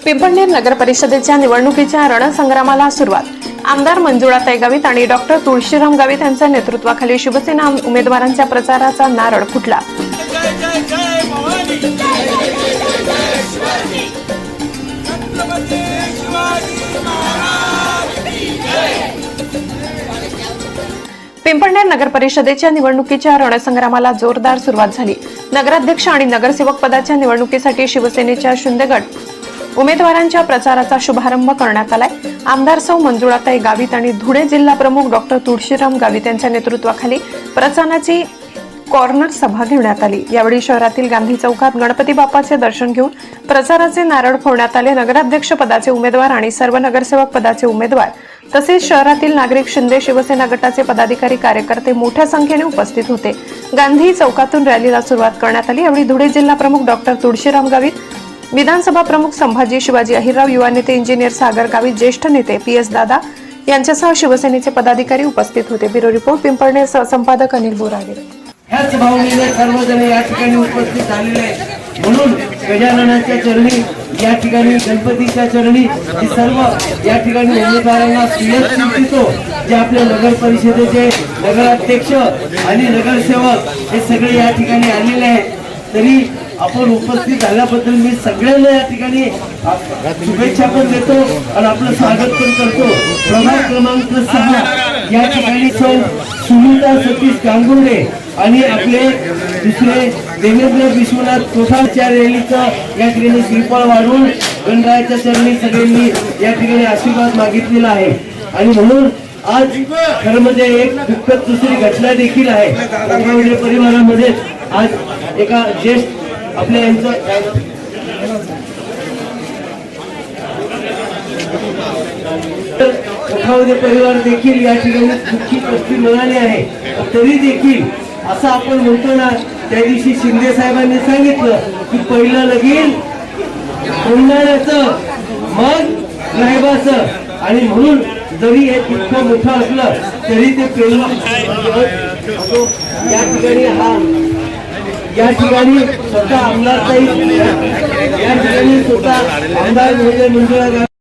पिंपळनेर नगर परिषदेच्या निवडणुकीच्या रणसंग्रामाला सुरुवात। आमदार मंजुळाताई गावित आणि डॉक्टर तुळशीराम गावित यांच्या नेतृत्वाखाली शिवसेना उमेदवारांच्या प्रचाराचा नारळ फुटला। पिंपळनेर नगर परिषदेच्या निवडणुकीच्या रणसंग्रामाला जोरदार सुरुवात झाली। नगराध्यक्ष आणि नगरसेवक पदाच्या निवडणुकीसाठी शिवसेनेच्या शिंदे गट उमेदवारांच्या प्रचाराचा शुभारंभ करण्यात आलाय। आमदार सौ मंजुळाताई गावित आणि धुळे जिल्हा प्रमुख डॉक्टर तुळशीराम गावित यांच्या नेतृत्वाखाली प्रचाराची कॉर्नर सभा घेण्यात आली। यावेळी शहरातील गांधी चौकात गणपती बाप्पाचे दर्शन घेऊन प्रचाराचे नारळ फोडण्यात आले। नगराध्यक्ष पदाचे उमेदवार आणि सर्व नगरसेवक पदाचे उमेदवार तसेच शहरातील नागरिक, शिंदे शिवसेना गटाचे पदाधिकारी, कार्यकर्ते मोठ्या संख्येने उपस्थित होते। गांधी चौकातून रॅलीला सुरुवात करण्यात आली। यावेळी धुळे जिल्हा प्रमुख डॉक्टर तुळशीराम गावित, विधानसभा प्रमुख संभाजी शिवाजी अहिरराव, युवा नेते इंजिनियर सागर गावित, ज्येष्ठ नेते PS दादा यांच्यासह शिवसेनेचे पदाधिकारी उपस्थित होते। ब्युरो रिपोर्ट, पिंपळनेर संपादक अनिल बोरागे। ह्याच भावनेने सर्वजण या ठिकाणी उपस्थित झालेले आहेत। म्हणून गजाननाच्या चरणी, या ठिकाणी गणपतीच्या चरणी सर्व या ठिकाणी उमेदवारांना श्रेयस इच्छितो। जे आपल्या नगर परिषदेचे नगराध्यक्ष आणि नगरसेवक हे सगळे या ठिकाणी आलेले आहेत, तरी आपण उपस्थित झाल्याबद्दल मी सगळ्यांना या ठिकाणी शुभेच्छा पण देतो आणि आपलं स्वागत पण करतो। प्रभाग क्रमांक 6 या ठिकाणी सुनीता सतीश गांगुर्डे आणि आपले दुसरे देवेंद्र विश्वनाथ कोठाच्या रॅलीचं या ठिकाणी श्रीफळ वाढवून गणरायाच्या चरणी सगळ्यांनी या ठिकाणी आशीर्वाद मागितलेला आहे। आणि म्हणून आज खरं म्हणजे एक दुःखद दुसरी घटना देखील आहे। कोठावदे परिवारामध्ये आज एका ज्येष्ठ आपल्या यांचं कोठावदे परिवार देखील या ठिकाणी दुःखी पस्ती मिळाली आहे। तरी देखील असं आपण म्हणतो ना, त्या दिवशी शिंदे साहेबांनी सांगितलं की पहिलं लगीन उन्हाळ्याचं मग राहिबाचं, आणि म्हणून जरी हे दुःख मोठं असलं तरी ते पेललं। या ठिकाणी स्वतः आमदार ताई, या ठिकाणी स्वतः आमदार मंजुळा